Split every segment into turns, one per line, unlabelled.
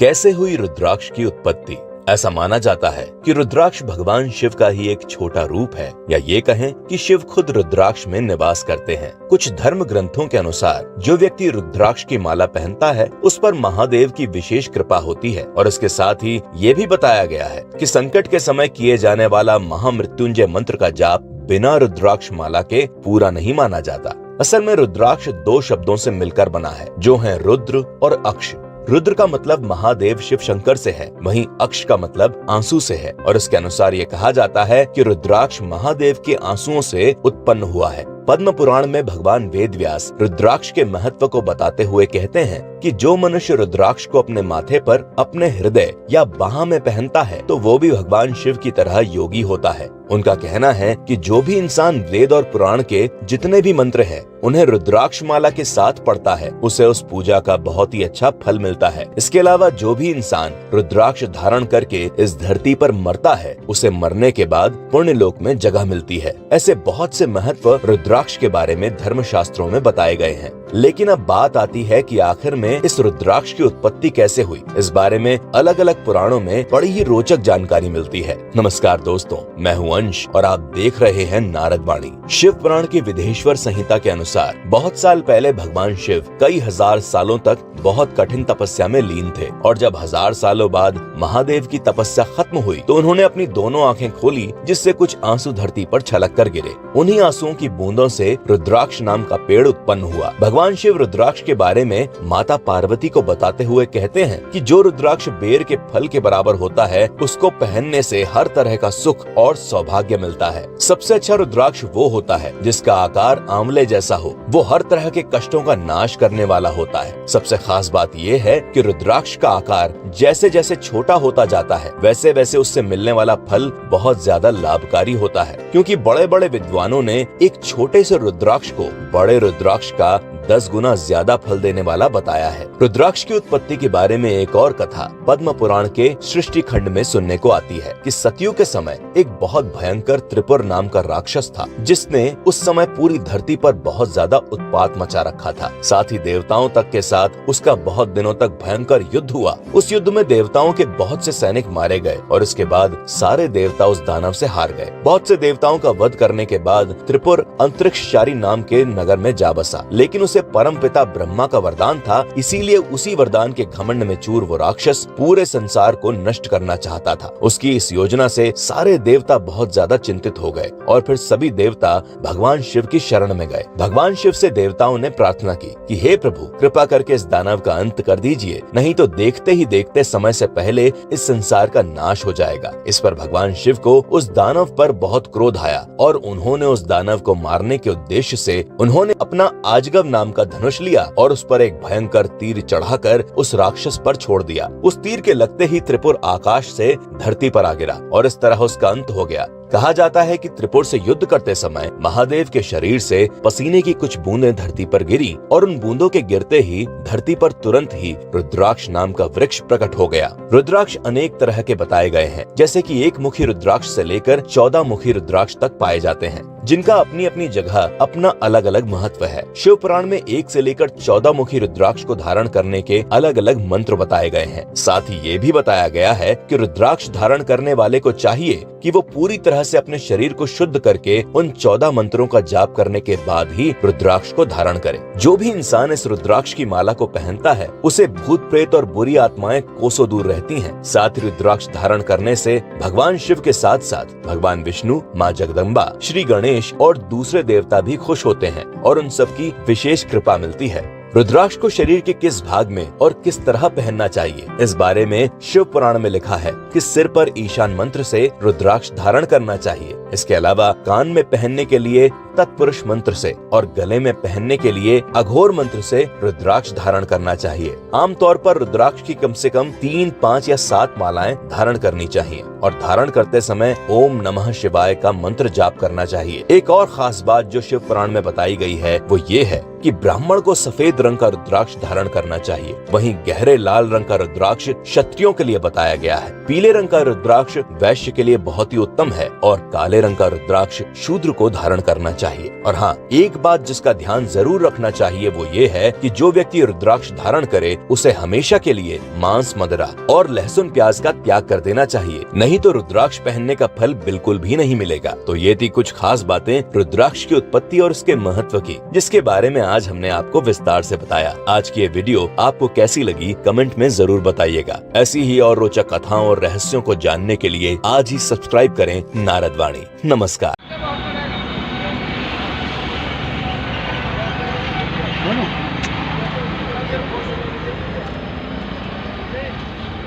कैसे हुई रुद्राक्ष की उत्पत्ति? ऐसा माना जाता है कि रुद्राक्ष भगवान शिव का ही एक छोटा रूप है, या ये कहें कि शिव खुद रुद्राक्ष में निवास करते हैं। कुछ धर्म ग्रंथों के अनुसार जो व्यक्ति रुद्राक्ष की माला पहनता है उस पर महादेव की विशेष कृपा होती है, और इसके साथ ही ये भी बताया गया है कि संकट के समय किए जाने वाला महामृत्युंजय मंत्र का जाप बिना रुद्राक्ष माला के पूरा नहीं माना जाता। असल में रुद्राक्ष दो शब्दों से मिलकर बना है, जो है रुद्र और अक्ष। रुद्र का मतलब महादेव शिव शंकर से है, वहीं अक्ष का मतलब आंसू से है, और इसके अनुसार ये कहा जाता है कि रुद्राक्ष महादेव के आंसुओं से उत्पन्न हुआ है। पद्म पुराण में भगवान वेदव्यास रुद्राक्ष के महत्व को बताते हुए कहते हैं कि जो मनुष्य रुद्राक्ष को अपने माथे पर, अपने हृदय या बाह में पहनता है तो वो भी भगवान शिव की तरह योगी होता है। उनका कहना है कि जो भी इंसान वेद और पुराण के जितने भी मंत्र हैं उन्हें रुद्राक्ष माला के साथ पढ़ता है, उसे उस पूजा का बहुत ही अच्छा फल मिलता है। इसके अलावा जो भी इंसान रुद्राक्ष धारण करके इस धरती पर मरता है उसे मरने के बाद पुण्य लोक में जगह मिलती है। ऐसे बहुत से महत्व रुद्राक्ष के बारे में धर्मशास्त्रों में बताए गए हैं। लेकिन अब बात आती है कि आखिर में इस रुद्राक्ष की उत्पत्ति कैसे हुई। इस बारे में अलग अलग पुराणों में बड़ी ही रोचक जानकारी मिलती है। नमस्कार दोस्तों, मैं हूं अंश और आप देख रहे हैं नारद वाणी। शिव पुराण की विदेश्वर संहिता के अनुसार बहुत साल पहले भगवान शिव कई हजार सालों तक बहुत कठिन तपस्या में लीन थे, और जब 1000 सालों बाद महादेव की तपस्या खत्म हुई तो उन्होंने अपनी दोनों आंखें खोली, जिससे कुछ आंसू धरती पर छलक कर गिरे। उन्हीं आंसुओं की बूंदों से रुद्राक्ष नाम का पेड़ उत्पन्न हुआ। भगवान शिव रुद्राक्ष के बारे में माता पार्वती को बताते हुए कहते हैं कि जो रुद्राक्ष बेर के फल के बराबर होता है उसको पहनने से हर तरह का सुख और सौभाग्य मिलता है। सबसे अच्छा रुद्राक्ष वो होता है जिसका आकार आंवले जैसा हो, वो हर तरह के कष्टों का नाश करने वाला होता है। सबसे खास बात ये है कि रुद्राक्ष का आकार जैसे जैसे छोटा होता जाता है वैसे वैसे उससे मिलने वाला फल बहुत ज्यादा लाभकारी होता है, क्योंकि बड़े बड़े विद्वानों ने एक छोटे से रुद्राक्ष को बड़े रुद्राक्ष का 10 गुना ज्यादा फल देने वाला बताया है। रुद्राक्ष की उत्पत्ति के बारे में एक और कथा पद्म पुराण के सृष्टि खंड में सुनने को आती है कि सतयुग के समय एक बहुत भयंकर त्रिपुर नाम का राक्षस था, जिसने उस समय पूरी धरती पर बहुत ज्यादा उत्पात मचा रखा था। साथ ही देवताओं तक के साथ उसका बहुत दिनों तक भयंकर युद्ध हुआ। उस युद्ध में देवताओं के बहुत से सैनिक मारे गए और इसके बाद सारे देवता उस दानव से हार गए। बहुत से देवताओं का वध करने के बाद त्रिपुर अंतरिक्षचारी नाम के नगर में जा बसा, लेकिन उसे परम पिता ब्रह्मा का वरदान था, इसीलिए उसी वरदान के घमंड में चूर वो राक्षस पूरे संसार को नष्ट करना चाहता था। उसकी इस योजना से सारे देवता बहुत ज्यादा चिंतित हो गए और फिर सभी देवता भगवान शिव की शरण में गए। भगवान शिव से देवताओं ने प्रार्थना की कि हे प्रभु, कृपा करके इस दानव का अंत कर दीजिए, नहीं तो देखते ही देखते समय से पहले इस संसार का नाश हो जाएगा। इस पर भगवान शिव को उस दानव पर बहुत क्रोध आया और उन्होंने उस दानव को मारने के उद्देश्य से उन्होंने अपना आजगव नाम का धनुष लिया और उस पर एक भयंकर तीर चढ़ाकर उस राक्षस पर छोड़ दिया। उस तीर के लगते ही त्रिपुर आकाश से धरती पर आ गिरा और इस तरह उसका अंत हो गया। कहा जाता है कि त्रिपुर से युद्ध करते समय महादेव के शरीर से पसीने की कुछ बूंदें धरती पर गिरी और उन बूंदों के गिरते ही धरती पर तुरंत ही रुद्राक्ष नाम का वृक्ष प्रकट हो गया। रुद्राक्ष अनेक तरह के बताए गए हैं, जैसे कि एक मुखी रुद्राक्ष से लेकर 14 मुखी रुद्राक्ष तक पाए जाते हैं, जिनका अपनी अपनी जगह अपना अलग अलग महत्व है। शिव पुराण में 1 से लेकर 14 मुखी रुद्राक्ष को धारण करने के अलग अलग मंत्र बताए गए हैं। साथ ही ये भी बताया गया है कि रुद्राक्ष धारण करने वाले को चाहिए कि वो पूरी तरह से अपने शरीर को शुद्ध करके उन 14 मंत्रों का जाप करने के बाद ही रुद्राक्ष को धारण करे। जो भी इंसान इस रुद्राक्ष की माला को पहनता है उसे भूत प्रेत और बुरी आत्माएं कोसों दूर रहती हैं। साथ ही रुद्राक्ष धारण करने से भगवान शिव के साथ साथ भगवान विष्णु, माँ जगदम्बा, श्री गणेश और दूसरे देवता भी खुश होते हैं और उन सबकी विशेष कृपा मिलती है। रुद्राक्ष को शरीर के किस भाग में और किस तरह पहनना चाहिए, इस बारे में शिव पुराण में लिखा है कि सिर पर ईशान मंत्र से रुद्राक्ष धारण करना चाहिए। इसके अलावा कान में पहनने के लिए तत्पुरुष मंत्र से और गले में पहनने के लिए अघोर मंत्र से रुद्राक्ष धारण करना चाहिए। आमतौर पर रुद्राक्ष की कम से कम 3, 5 या 7 मालाएं धारण करनी चाहिए और धारण करते समय ओम नमः शिवाय का मंत्र जाप करना चाहिए। एक और खास बात जो शिव पुराण में बताई गई है वो ये है कि ब्राह्मण को सफेद रंग का रुद्राक्ष धारण करना चाहिए, वहीं गहरे लाल रंग का रुद्राक्ष क्षत्रियों के लिए बताया गया है। पीले रंग का रुद्राक्ष वैश्य के लिए बहुत ही उत्तम है और काले रंग का रुद्राक्ष शूद्र को धारण करना चाहिए। चाहिए। और हाँ, एक बात जिसका ध्यान जरूर रखना चाहिए वो ये है कि जो व्यक्ति रुद्राक्ष धारण करे उसे हमेशा के लिए मांस, मदिरा और लहसुन प्याज का त्याग कर देना चाहिए, नहीं तो रुद्राक्ष पहनने का फल बिल्कुल भी नहीं मिलेगा। तो ये थी कुछ खास बातें रुद्राक्ष की उत्पत्ति और उसके महत्व की, जिसके बारे में आज हमने आपको विस्तार से बताया। आज की ये वीडियो आपको कैसी लगी कमेंट में जरूर बताइएगा। ऐसी ही और रोचक कथाओं और रहस्यों को जानने के लिए आज ही सब्सक्राइब करें नारद वाणी। नमस्कार।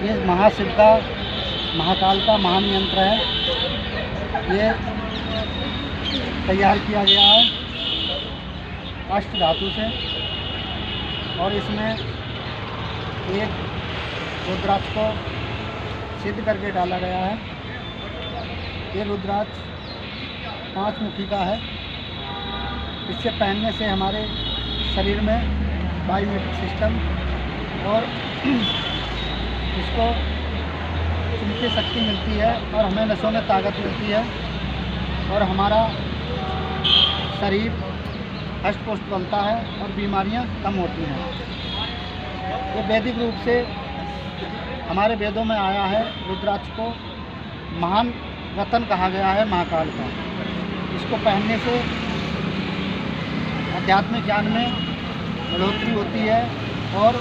ये महाशिव का, महाकाल का महान यंत्र है। ये तैयार किया गया है अष्ट धातु से और इसमें एक रुद्राक्ष को सिद्ध करके डाला गया है। ये रुद्राक्ष 5 मुखी का है। इससे पहनने से हमारे शरीर में बायोमेट्रिक सिस्टम और इसको चिंती शक्ति मिलती है और हमें नसों में ताकत मिलती है और हमारा शरीर हष्ट-पुष्ट बनता है और बीमारियां कम होती हैं। ये वैदिक रूप से हमारे वेदों में आया है। रुद्राक्ष को महान रत्न कहा गया है महाकाल का। इसको पहनने से आध्यात्मिक ज्ञान में बढ़ोतरी होती है और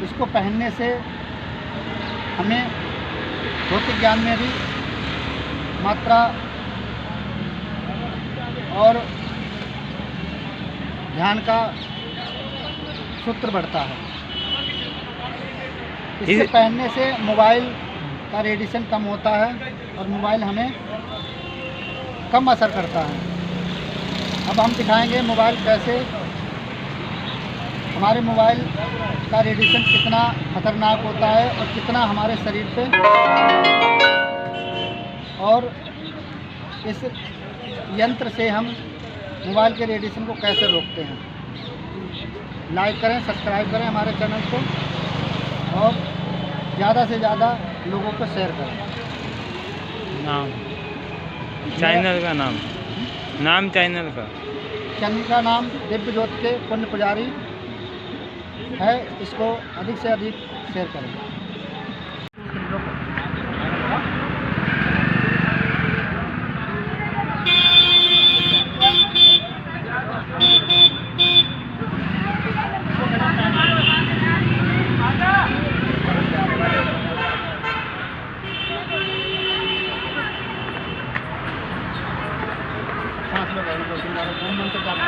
इसको पहनने से हमें भौतिक ज्ञान में भी मात्रा और ध्यान का सूत्र बढ़ता है। इससे पहनने से मोबाइल का रेडिएशन कम होता है और मोबाइल हमें कम असर करता है। अब हम दिखाएंगे मोबाइल कैसे, हमारे मोबाइल का रेडिएशन कितना खतरनाक होता है और कितना हमारे शरीर पे, और इस यंत्र से हम मोबाइल के रेडिएशन को कैसे रोकते हैं। लाइक करें, सब्सक्राइब करें हमारे चैनल को और ज़्यादा से ज़्यादा लोगों को शेयर करें।
नाम चैनल का नाम चैनल का
नाम दिव्य ज्योति के पुण्य पुजारी है। इसको अधिक से अधिक शेयर करें। सांस लो, मंत्र जाप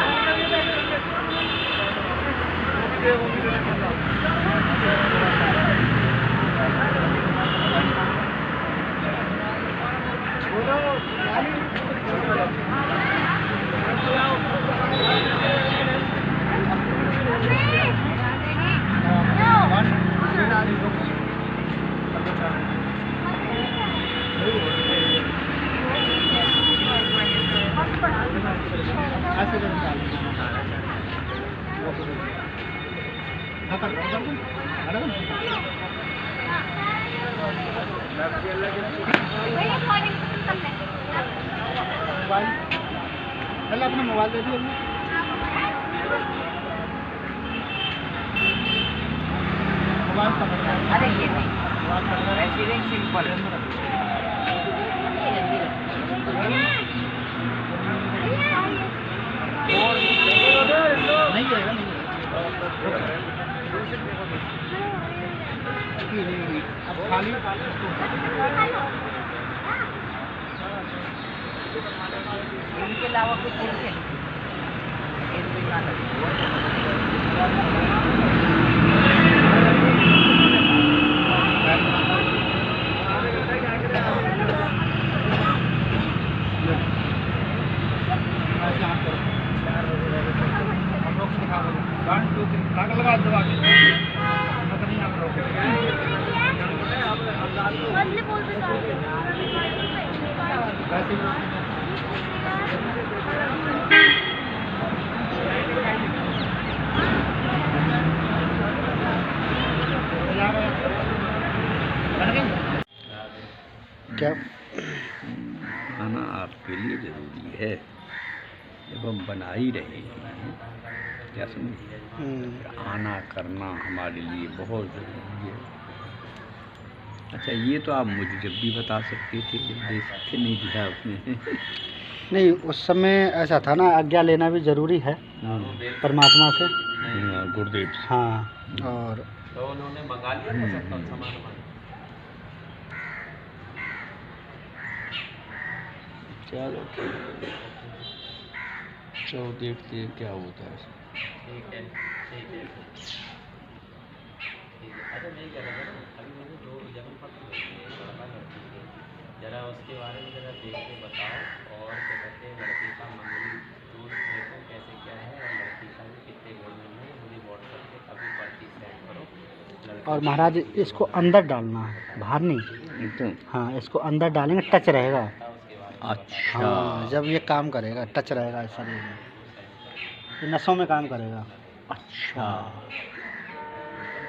पहले अपना मोबाइल दे दिए। मोबाइल पकड़ना है। अरे ये नहीं, मोबाइल पकड़ना है। ऐसे सिंपल नहीं जाएगा, नहीं अब खाली इनके अलावा कुछ नहीं। लगा दबा के नहीं आप लोग क्या
आप
के लिए ज़रूरी है। जब हम बना ही रहे हैं, क्या समझे, आना करना हमारे लिए बहुत ज़रूरी है। अच्छा, ये तो आप मुझे जब भी बता सकते थे, जब दे सकते नहीं दिया आपने।
नहीं, उस समय ऐसा था ना, आज्ञा लेना भी ज़रूरी है परमात्मा से।
गुरुदेव से।
हाँ, और
तो उन्होंने मंगा लिया था सबका सामान वामान।
चलो चलो देखते हैं क्या होता है।
ठीक है, ठीक है, ठीक है। अच्छा, मैं कह रहा था ना, अभी मुझे 2 जन्म पत्र भेजे हैं लड़की के, ज़रा उसके बारे में ज़रा देख के बताओ। और क्या कहते हैं, लड़के का मंगली सूत्र देखो कैसे क्या है, और लड़की का भी कितने गुण में है, मुझे व्हाट्सएप पे कभी पर्ची सेंड करो।
और महाराज इसको अंदर डालना है, बाहर नहीं। हाँ, इसको अंदर डालेंगे, टच रहेगा।
अच्छा।
हाँ, जब ये काम करेगा टच रहेगा शरीर में, ये नसों में काम करेगा।
अच्छा।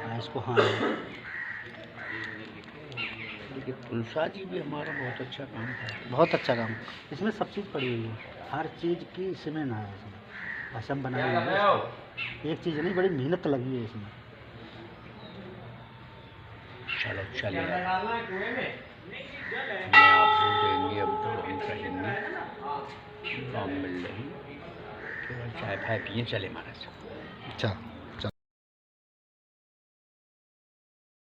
हाँ, इसको हाँ।
देखिए, तुलसा जी भी हमारा बहुत अच्छा काम है।
बहुत अच्छा काम, इसमें सब चीज़ पड़ी हुई है, हर चीज़ की इसमें ना है। इसमें भस्म बनाई हुई है इसमें। एक चीज़ नहीं, बड़ी मेहनत लगी है इसमें।
चलो चलिए, मैं आपको देंगे अब जो हम कहेंगे, काम मिल रही। थोड़ा चाय फाय पिए, चले महाराज।
अच्छा।